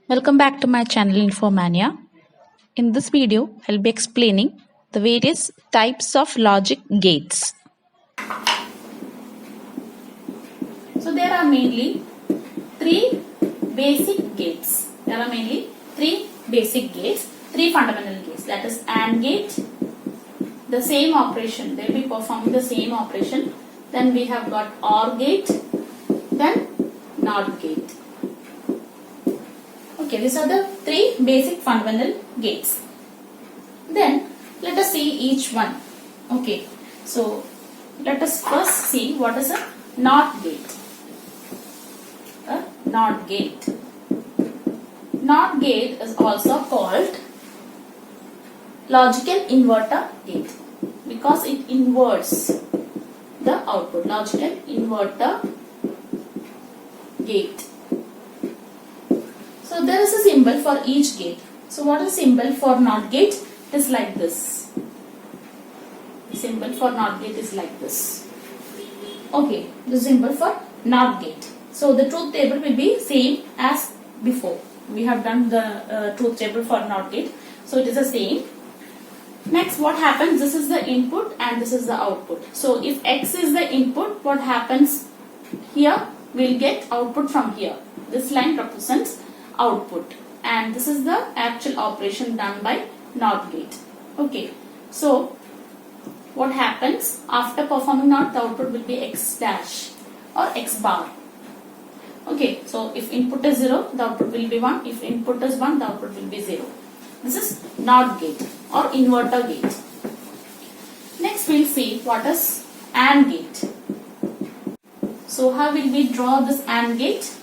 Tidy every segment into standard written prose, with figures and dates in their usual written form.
Welcome back to my channel Infomania. In this video, I'll be explaining the various types of logic gates. So there are mainly three basic gates. Three fundamental gates. That is AND gate, the same operation. They will be performing the same operation. Then we have got OR gate, then NOT gate. Okay, these are the three basic fundamental gates. Then let us see each one. Okay, so let us first see what is a NOT gate. A NOT gate. NOT gate is also called logical inverter gate because it inverts the output. Logical inverter gate. So there is a symbol for each gate. So what is symbol for NOT gate? It is like this. Symbol for NOT gate is like this. Okay, the symbol for NOT gate. So the truth table will be same as before. We have done the truth table for NOT gate. So it is the same. Next, what happens? This is the input and this is the output. So if X is the input, what happens here? We'll get output from here. This line represents output and this is the actual operation done by NOT gate. Okay, so what happens after performing NOT? The output will be X dash or X bar. Okay, so if input is 0, the output will be 1. If input is 1, the output will be 0. This is NOT gate or inverter gate. Next we will see what is AND gate. So how will we draw this AND gate?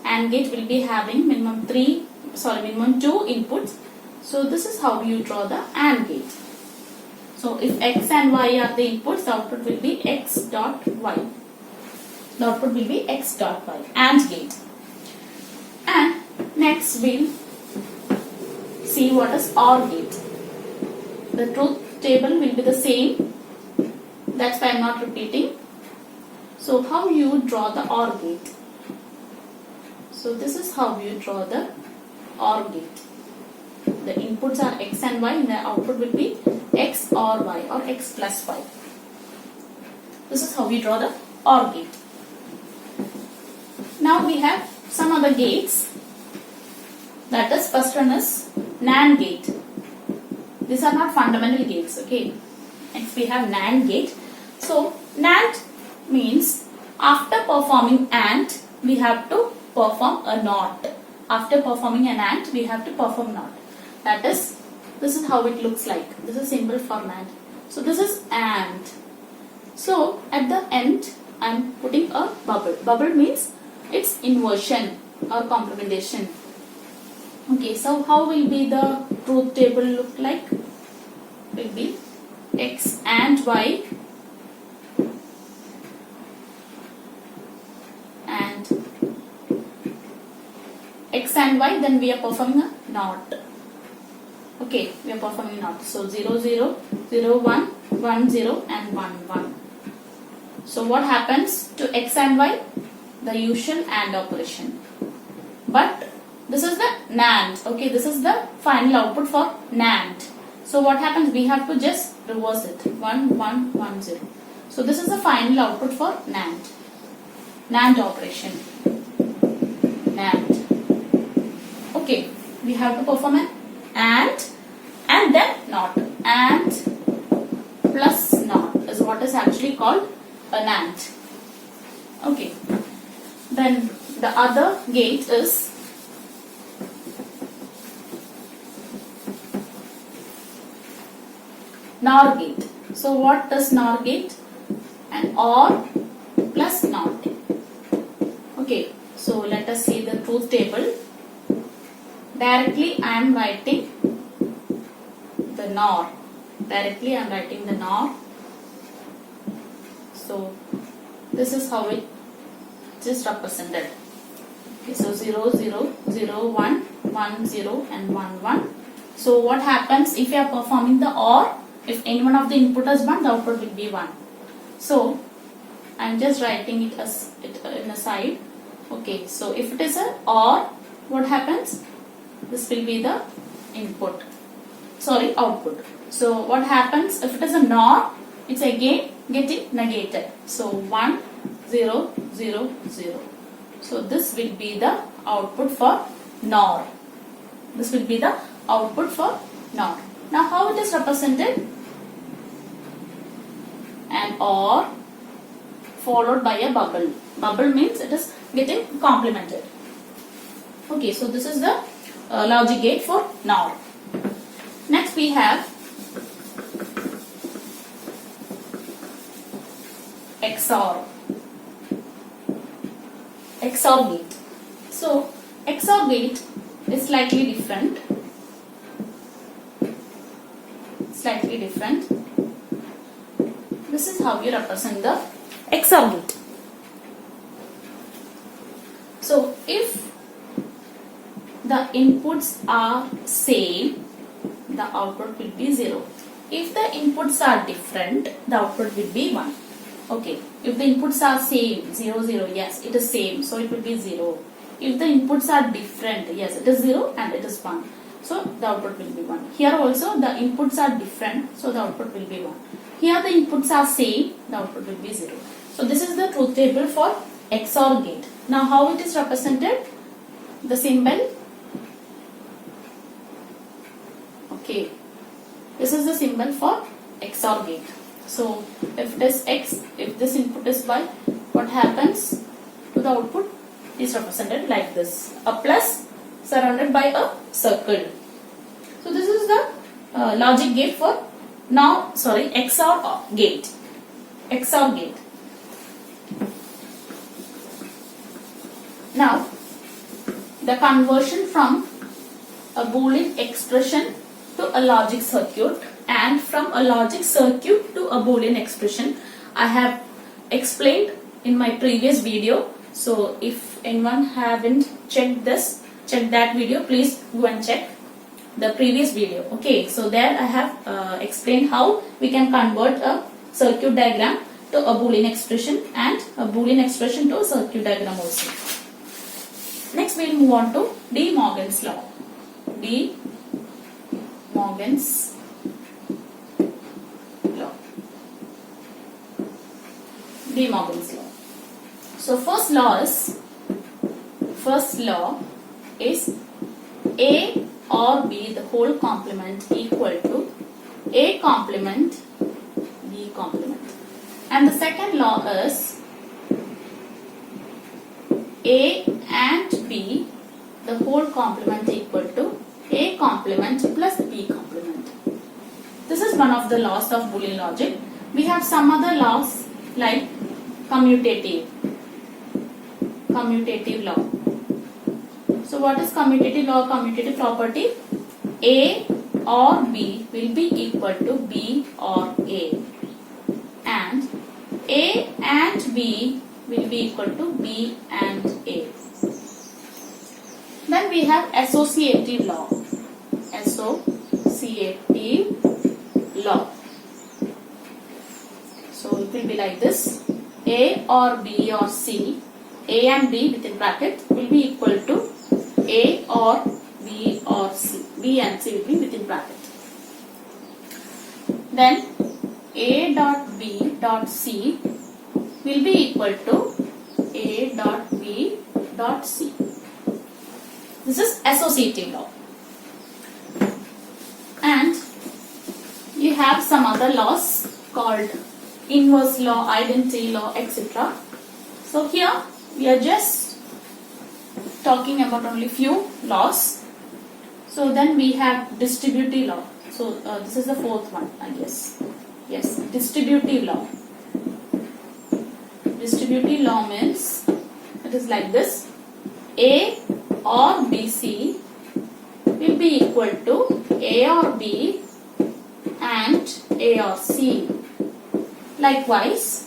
AND gate will be having minimum 2 inputs. So this is how you draw the AND gate. So if X and Y are the inputs, the output will be X dot Y. The output will be X dot Y. AND gate. And next we'll see what is OR gate. The truth table will be the same. That's why I am not repeating. So how you draw the OR gate? So this is how you draw the OR gate. The inputs are X and Y and the output will be X or Y or X plus Y. This is how we draw the OR gate. Now we have some other gates. That is, first one is NAND gate. These are not fundamental gates, okay. Next we have NAND gate. So NAND means after performing AND, we have to perform a NOT. After performing an AND, we have to perform NOT. That is, this is how it looks like. This is symbol for NAND. So this is AND. So at the end, I am putting a bubble. Bubble means its inversion or complementation. Okay, so how will be the truth table look like? Will be X and Y and X and Y, then we are performing a NOT. Okay, we are performing NOT. So 0, 0, 0, 1, 1, 0 and 1, 1. So what happens to X and Y? The usual AND operation. But this is the NAND. Okay, this is the final output for NAND. So what happens? We have to just reverse it. 1, 1, 1, 0. So this is the final output for NAND. NAND operation. NAND. Okay, we have to perform an and then NOT. AND plus NOT is what is actually called a NAND. Okay. Then the other gate is NOR gate. So what does NOR gate? An OR plus NOT. Okay, so let us see the truth table. Directly I am writing the NOR. Directly I am writing the NOR. So this is how it is represented. Okay, so 0, 0, 0, 1, 1, 0 and 1, 1. So what happens if you are performing the OR? If any one of the input is 1, the output will be 1. So I am just writing it as in a side. Okay, so if it is a OR, what happens? This will be the input. Sorry, output. So what happens if it is a NOR? It's again getting negated. So 1, 0, 0, 0. So this will be the output for NOR. This will be the output for NOR. Now how it is represented? An OR followed by a bubble. Bubble means it is getting complemented. Okay, so this is the logic gate for NOR. Next we have XOR. XOR gate. So XOR gate is slightly different. Slightly different. This is how you represent the XOR gate. So if the inputs are same, the output will be 0. If the inputs are different, the output will be 1. Okay, if the inputs are same, 0, 0, yes, it is same, so it will be 0. If the inputs are different, yes, it is 0 and it is 1. So the output will be 1. Here also the inputs are different, so the output will be 1. Here the inputs are same, the output will be 0. So this is the truth table for XOR gate. Now how it is represented? The symbol. Okay, this is the symbol for XOR gate. So if it is X, if this input is Y, what happens to the output? Is represented like this. A plus surrounded by a circle. So this is the logic gate for XOR gate. XOR gate. Now the conversion from a Boolean expression to a logic circuit and from a logic circuit to a Boolean expression I have explained in my previous video. So if anyone haven't checked that video, please go and check the previous video. Okay, so there I have explained how we can convert a circuit diagram to a Boolean expression and a Boolean expression to a circuit diagram also. Next we will move on to De Morgan's law. De Morgan's law. De Morgan's law. So first law is A or B the whole complement equal to A complement B complement. And the second law is A and B the whole complement equal to A complement plus B complement. This is one of the laws of Boolean logic. We have some other laws like commutative law. So what is commutative law? Commutative property, A or B will be equal to B or A, and A and B will be equal to B and A. Then we have associative law. Associative law. So it will be like this: A or B or C, A and B within bracket will be equal to A or B or C. B and C will be within bracket. Then A dot B dot C will be equal to A dot B dot C. This is associative law. And you have some other laws called inverse law, identity law, etc. So here we are just talking about only few laws. So then we have distributive law. So this is the fourth one, I guess. Yes, distributive law. Distributive law means it is like this: A or BC will be equal to A or B and A or C. Likewise,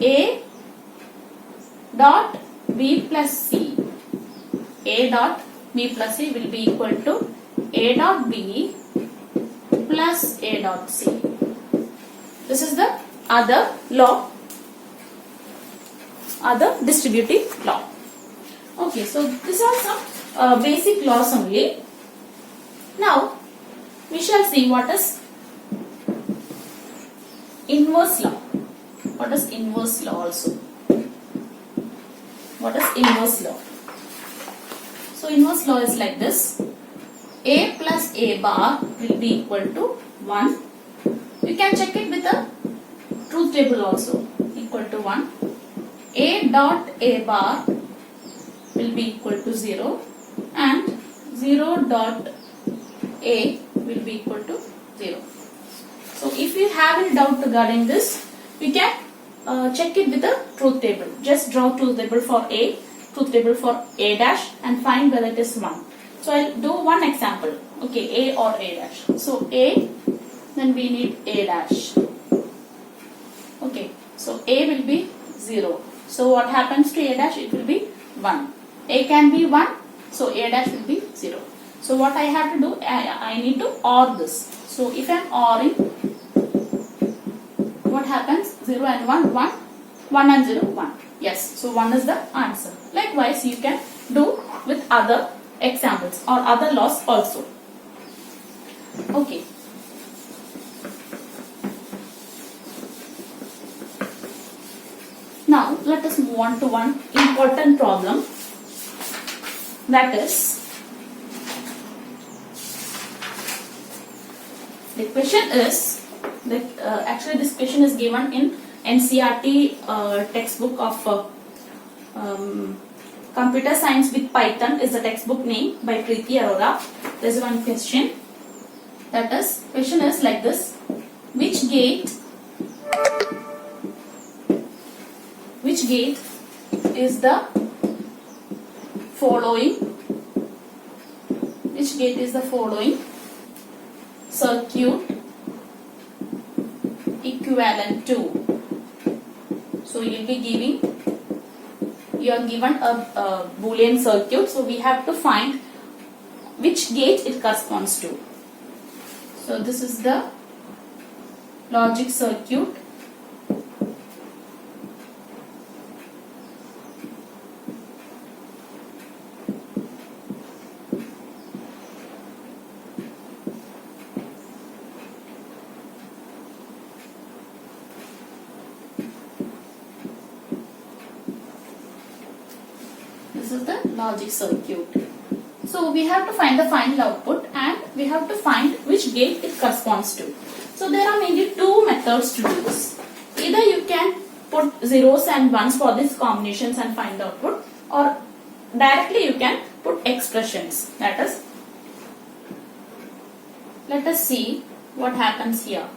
A dot B plus C. A dot B plus C will be equal to A dot B plus A dot C. This is the other law, other distributive law. Okay, so these are some basic laws only. Now we shall see what is inverse law. What is inverse law also? What is inverse law? So inverse law is like this. A plus A bar will be equal to 1. You can check it with the truth table also. Equal to 1. A dot A bar will be equal to 0 and 0 dot A will be equal to 0. So if you have any doubt regarding this, we can check it with the truth table. Just draw truth table for A, truth table for A dash and find whether it is 1. So I'll do one example. Okay, A or A dash. So A, then we need A dash. Okay, so A will be 0. So what happens to A dash? It will be 1. A can be 1, so A dash will be 0. So what I have to do, I need to OR this. So if I am ORing, what happens? 0 and 1, 1, 1 and 0, 1. Yes, so 1 is the answer. Likewise, you can do with other examples or other laws also. Okay. Now, let us move on to one important problem. That is, the question is, actually this question is given in NCERT textbook of Computer Science with Python is the textbook name by Preeti Arora. There is one question. That is, question is like this. Which gate is the following? Which gate is the following circuit equivalent to? So you will be giving, you are given a Boolean circuit, so we have to find which gate it corresponds to. So this is the logic circuit. This is the logic circuit. So we have to find the final output and we have to find which gate it corresponds to. So there are mainly two methods to do this. Either you can put zeros and ones for these combinations and find the output, or directly you can put expressions. That is, let us see what happens here.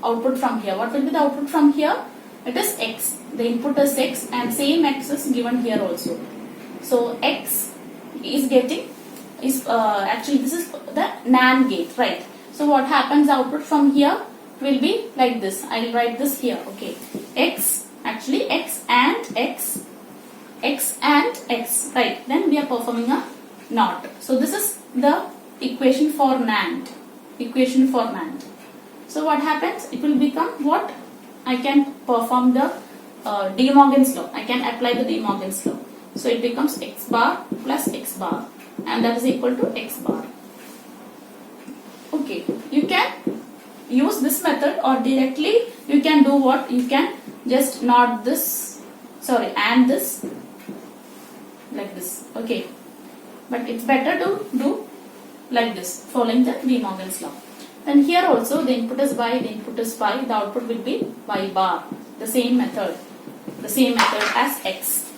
Output from here. What will be the output from here? It is x. The input is x and same x is given here also. So x is getting actually this is the Nand gate, right? So what happens, output from here will be like this. I will write this here. Okay, x, actually x and x, x and x, right? Then we are performing a NOT. So this is the equation for NAND. Equation for NAND. So what happens? It will become what? I can perform the De Morgan's law. I can apply the De Morgan's law. So it becomes x bar plus x bar, and that is equal to x bar. Okay, you can use this method, or directly you can do what? You can just NOT this, and this like this. Okay, but it's better to do like this, following the De Morgan's law. Then here also the input is y, the input is y, the output will be y bar. The same method as x.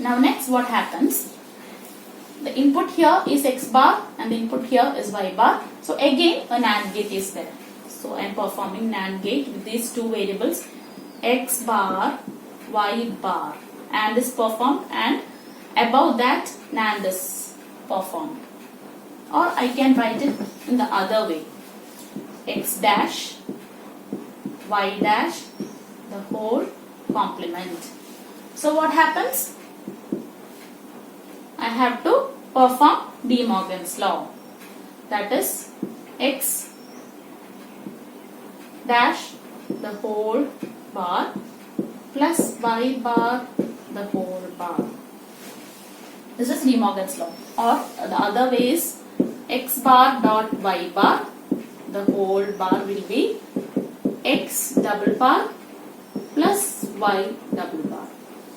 Now next what happens? The input here is x bar and the input here is y bar. So again a NAND gate is there. So I am performing NAND gate with these two variables, x bar, y bar, and is performed, and above that NAND is performed. Or I can write it in the other way, x dash, y dash, the whole complement. So what happens? I have to perform De Morgan's law. That is x dash the whole bar plus y bar the whole bar. This is De Morgan's law. Or the other way is x bar dot y bar, the whole bar will be x double bar plus y double bar.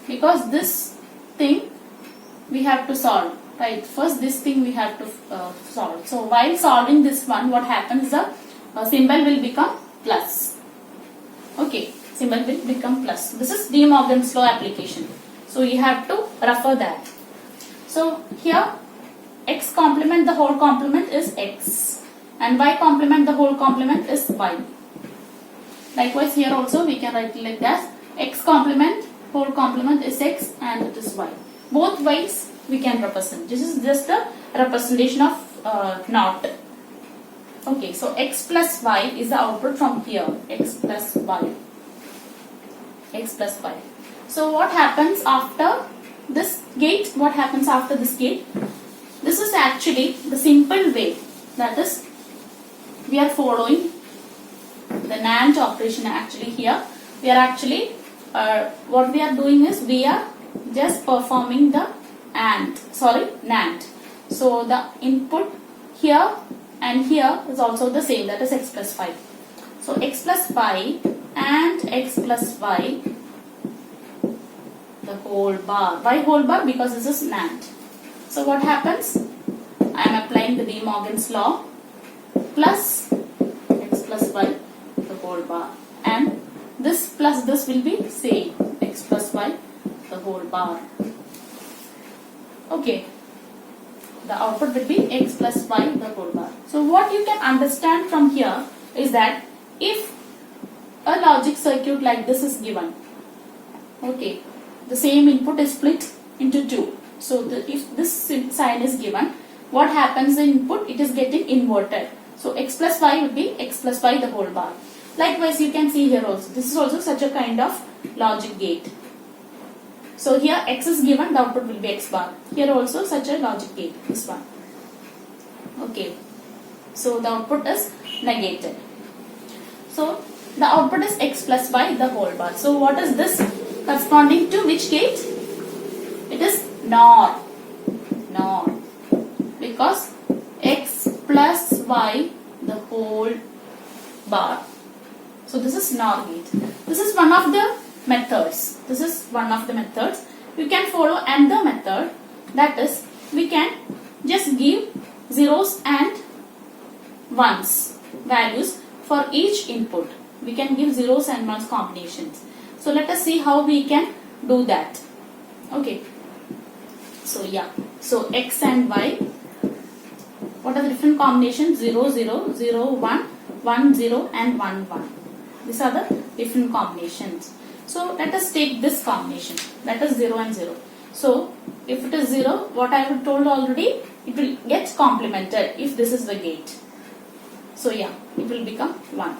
Because this thing we have to solve, right? First this thing we have to solve. So while solving this one, what happens, the symbol will become plus. Okay, symbol will become plus. This is De Morgan's law application. So you have to refer that. So here x complement the whole complement is x and y complement the whole complement is y. Likewise here also we can write it like that. X complement whole complement is x and it is y. Both ways we can represent. This is just a representation of not. Okay, so x plus y is the output from here. X plus y. X plus y. So what happens after this gate? What happens after this gate? This is actually the simple way. That is, we are following the NAND operation. Actually here we are actually what we are doing is we are just performing the NAND. So the input here and here is also the same, that is x plus y. So x plus y and x plus y, the whole bar. Why whole bar? Because this is NAND. So what happens? I am applying the De Morgan's law plus x plus y, the whole bar, and this plus this will be same, x plus y, the whole bar. Okay, the output will be x plus y, the whole bar. So what you can understand from here is that if a logic circuit like this is given, okay, the same input is split into two. So if this sign is given, what happens in input? It is getting inverted. So x plus y would be x plus y, the whole bar. Likewise you can see here also, this is also such a kind of logic gate. So here x is given, the output will be x bar. Here also such a logic gate, this one. Okay, so the output is negated. So the output is x plus y, the whole bar. So what is this corresponding to which gate? It is NOR. Because x plus y, the whole bar. So this is NOR gate. This is one of the methods. You can follow another method, that is, we can just give zeros and ones values for each input. We can give zeros and ones combinations. So let us see how we can do that. Okay. So yeah. So x and y. What are the different combinations? 0, 0, 0, 1, 1, 0 and 1, 1. These are the different combinations. So let us take this combination. That is 0 and 0. So if it is 0, what I have told already, it will get complemented if this is the gate. So yeah, it will become 1.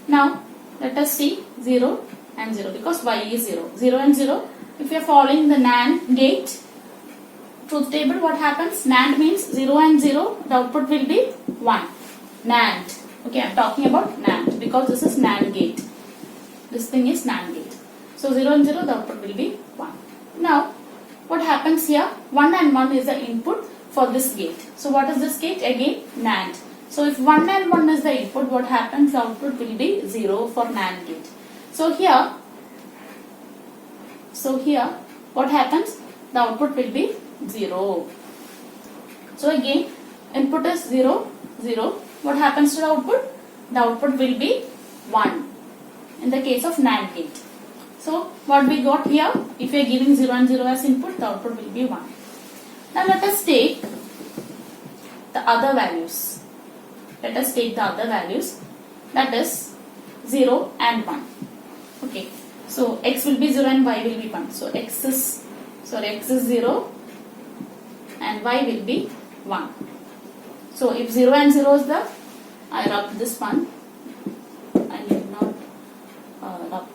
Now let us see 0 and 0 because y is 0. 0 and 0. If you are following the NAND gate truth table, what happens? NAND means 0 and 0. The output will be 1. NAND. Okay, I am talking about NAND because this is NAND gate. This thing is NAND gate. So 0 and 0, the output will be 1. Now, what happens here? 1 and 1 is the input for this gate. So what is this gate? Again, NAND. So if 1 and 1 is the input, what happens? The output will be 0 for NAND gate. So here, what happens? The output will be 0. So again, input is 0, 0. What happens to the output? The output will be 1 in the case of NAND gate. So what we got here, if we are giving 0 and 0 as input, the output will be 1. Now let us take the other values. That is 0 and 1. Okay. So x will be 0 and y will be 1. So x is 0 and y will be 1. So if 0 and 0 is the, I rub this one. I need not rub.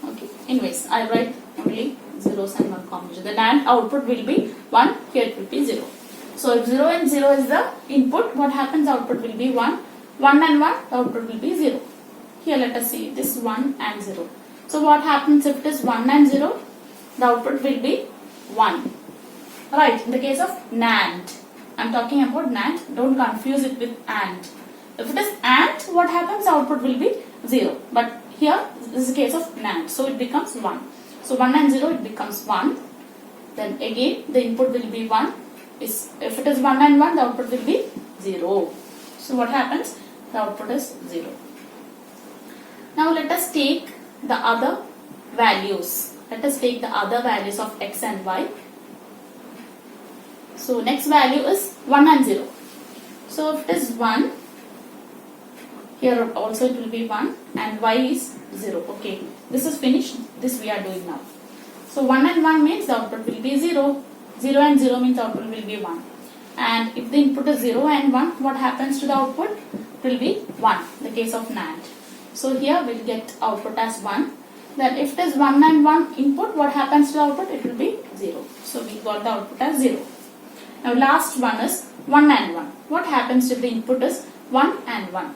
Okay. Anyways, I write only zeros and 1 combination. The NAND output will be 1. Here it will be 0. So if 0 and 0 is the input, what happens? Output will be 1. 1 and 1, the output will be 0. Here let us see this 1 and 0. So what happens if it is 1 and 0? The output will be 1. Right, in the case of NAND, I'm talking about NAND, don't confuse it with AND. If it is AND, what happens? The output will be 0. But here, this is the case of NAND, so it becomes 1. So 1 and 0, it becomes 1. Then again, the input will be 1. If it is 1 and 1, the output will be 0. So what happens? The output is 0. Now let us take the other values. Let us take the other values of x and y. So next value is 1 and 0. So if it is 1, here also it will be 1 and y is 0. Okay, this is finished. This we are doing now. So 1 and 1 means the output will be 0. 0 and 0 means the output will be 1. And if the input is 0 and 1, what happens to the output? It will be 1 in the case of NAND. So here we will get output as 1. Then if it is 1 and 1 input, what happens to the output? It will be 0. So we got the output as 0. Now last one is 1 and 1. What happens if the input is 1 and 1?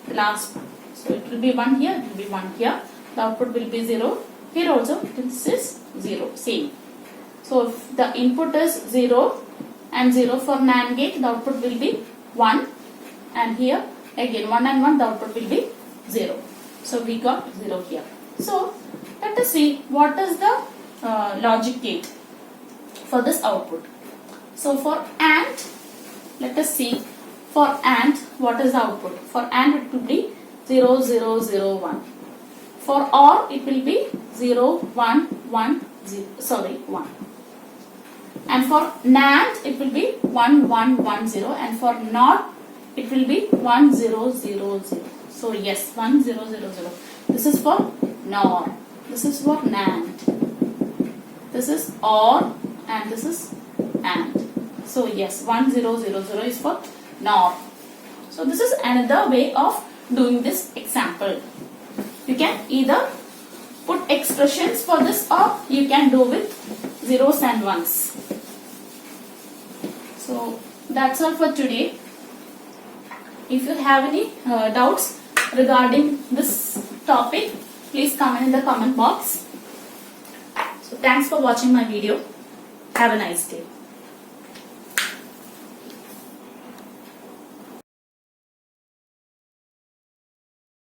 The last one. So it will be 1 here, it will be 1 here. The output will be 0. Here also this is 0, same. So if the input is 0 and 0 for NAND gate, the output will be 1. And here again 1 and 1, the output will be 0. So we got 0 here. So let us see what is the logic gate for this output. So for AND, let us see for AND what is the output. For AND it will be 0, 0, 0, 1. For OR it will be 0, 1, 1, 0, sorry 1. And for NAND it will be 1, 1, 1, 0. And for NOT it will be 1, 0, 0, 0. So yes, 1, 0, 0, 0. This is for NOR. This is for NAND. This is OR and this is AND. So yes, 1, 0, 0, 0 is for NOR. So this is another way of doing this example. You can either put expressions for this or you can do with zeros and ones. So that's all for today. If you have any doubts regarding this topic, please comment in the comment box. So thanks for watching my video. Have a nice day.